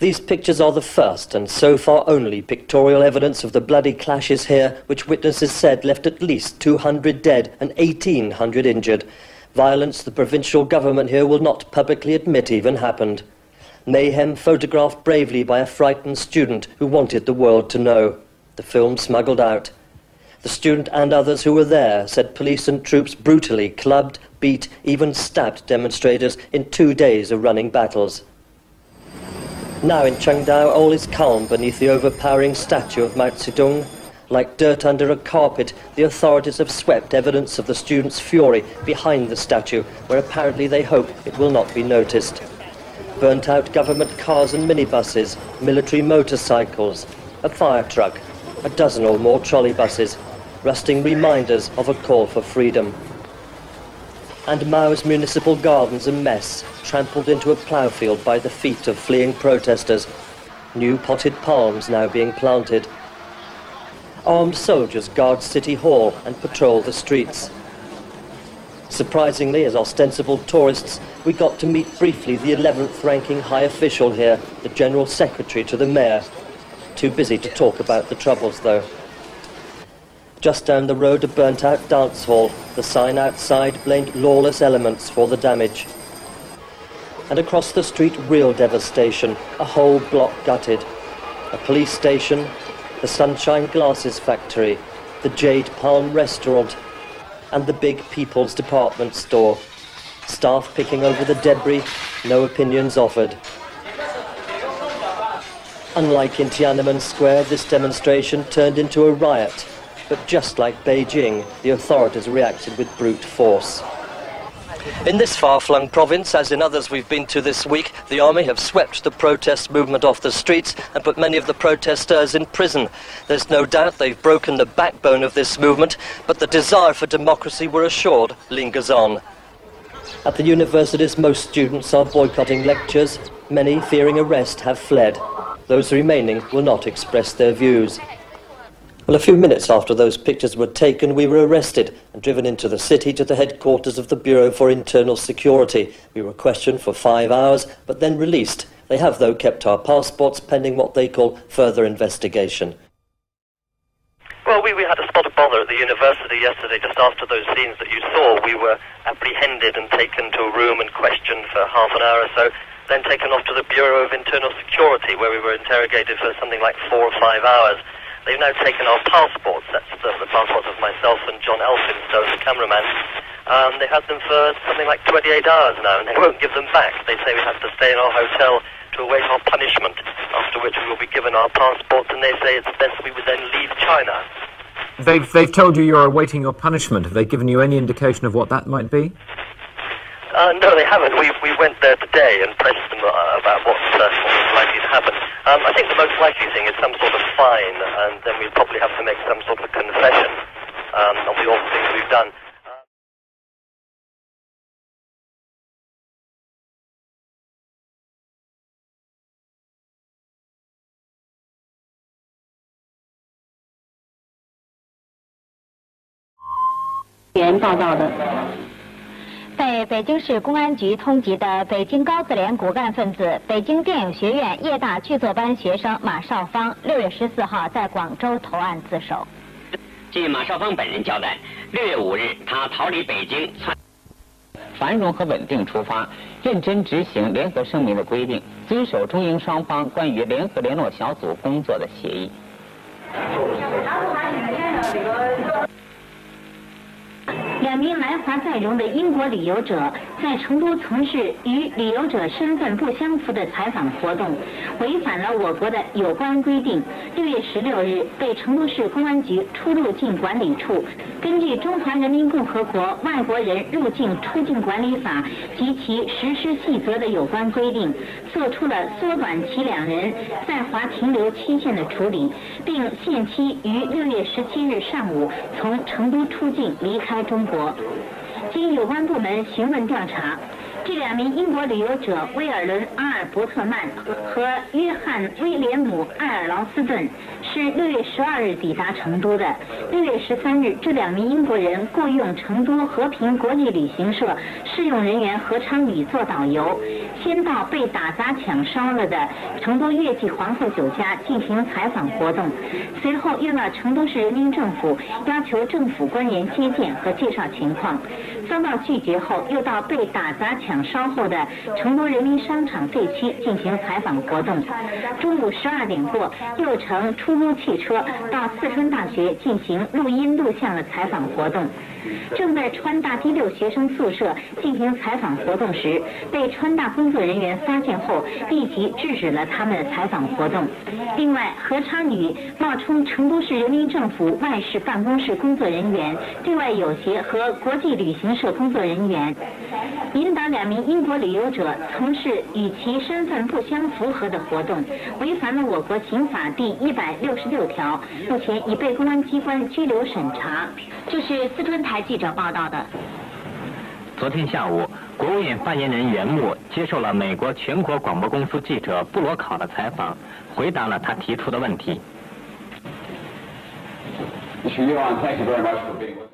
These pictures are the first, and so far only, pictorial evidence of the bloody clashes here, which witnesses said left at least 200 dead and 1,800 injured. Violence the provincial government here will not publicly admit even happened. Mayhem photographed bravely by a frightened student who wanted the world to know. The film smuggled out. The student and others who were there said police and troops brutally clubbed, beat, even stabbed demonstrators in 2 days of running battles. Now in Chengdu, all is calm beneath the overpowering statue of Mao Zedong. Like dirt under a carpet, the authorities have swept evidence of the students' fury behind the statue, where apparently they hope it will not be noticed. Burnt-out government cars and minibuses, military motorcycles, a fire truck, a dozen or more trolley buses, rusting reminders of a call for freedom. And Mao's municipal gardens a mess, trampled into a ploughfield by the feet of fleeing protesters. New potted palms now being planted. Armed soldiers guard City Hall and patrol the streets. Surprisingly, as ostensible tourists, we got to meet briefly the 11th ranking high official here, the General Secretary to the Mayor. Too busy to talk about the troubles, though. Just down the road, a burnt-out dance hall. The sign outside blamed lawless elements for the damage. And across the street, real devastation. A whole block gutted. A police station, the Sunshine Glasses Factory, the Jade Palm Restaurant, and the big People's Department store. Staff picking over the debris, no opinions offered. Unlike in Tianamen Square, this demonstration turned into a riot. But just like Beijing, the authorities reacted with brute force. In this far-flung province, as in others we've been to this week, the army have swept the protest movement off the streets and put many of the protesters in prison. There's no doubt they've broken the backbone of this movement, but the desire for democracy, we're assured, lingers on. At the universities, most students are boycotting lectures. Many, fearing arrest, have fled. Those remaining will not express their views. Well, a few minutes after those pictures were taken, we were arrested and driven into the city to the headquarters of the Bureau for Internal Security. We were questioned for 5 hours, but then released. They have, though, kept our passports pending what they call further investigation. Well, we had a spot of bother at the university yesterday, just after those scenes that you saw. We were apprehended and taken to a room and questioned for half an hour or so, then taken off to the Bureau of Internal Security, where we were interrogated for something like 4 or 5 hours. They've now taken our passports. That's the passports of myself and John Elphinstone, the cameraman. They had them for something like 28 hours now, and they won't give them back. They say we have to stay in our hotel to await our punishment, after which we will be given our passports, and they say it's best we would then leave China. They've told you you're awaiting your punishment. Have they given you any indication of what that might be? No, they haven't. We went there today and pressed them about what's likely to happen. I think the most likely thing is some sort of fine, and then we'll probably have to make some sort of confession of the awful things we've done. .被北京市公安局通缉的北京高自联骨干分子、北京电影学院夜大剧作班学生马少芳，6月14号在广州投案自首。据马少芳本人交代，6月5日他逃离北京，繁荣和稳定出发，认真执行联合声明的规定，遵守中英双方关于联合联络小组工作的协议。2名来华在蓉的英国旅游者在成都从事与旅游者身份不相符的采访活动，违反了我国的有关规定。6月16日，被成都市公安局出入境管理处根据《中华人民共和国外国人入境出境管理法》及其实施细则的有关规定，做出了缩短其2人在华停留期限的处理，并限期于6月17日上午从成都出境离开中国。经有关部门询问调查，这2名英国旅游者威尔伦·阿尔伯特曼和约翰·威廉姆·艾尔劳斯顿是6月12日抵达成都的。6月13日，这2名英国人雇用成都和平国际旅行社试用人员何昌宇做导游，先到被打砸抢烧了的成都悦记皇后酒家进行采访活动，随后又到成都市人民政府要求政府官员接见和介绍情况，遭到拒绝后，又到被打砸抢烧后的成都人民商场废区进行采访活动。中午12点过，又乘出租汽车到四川大学进行录音录像的采访活动。正在川大第6学生宿舍进行采访活动时，被川大工作人员发现后，立即制止了他们的采访活动。另外，何昌宇冒充成都市人民政府外事办公室工作人员，对外有协和国际旅行社工作人员，引导2名英国旅游者从事与其身份不相符合的活动，违反了我国刑法第166条，目前已被公安机关拘留审查。这是四川台记者报道的。昨天下午，国务院发言人袁木接受了美国全国广播公司记者布罗考的采访，回答了他提出的问题。Mr. Yuan, thank you very much for being with us.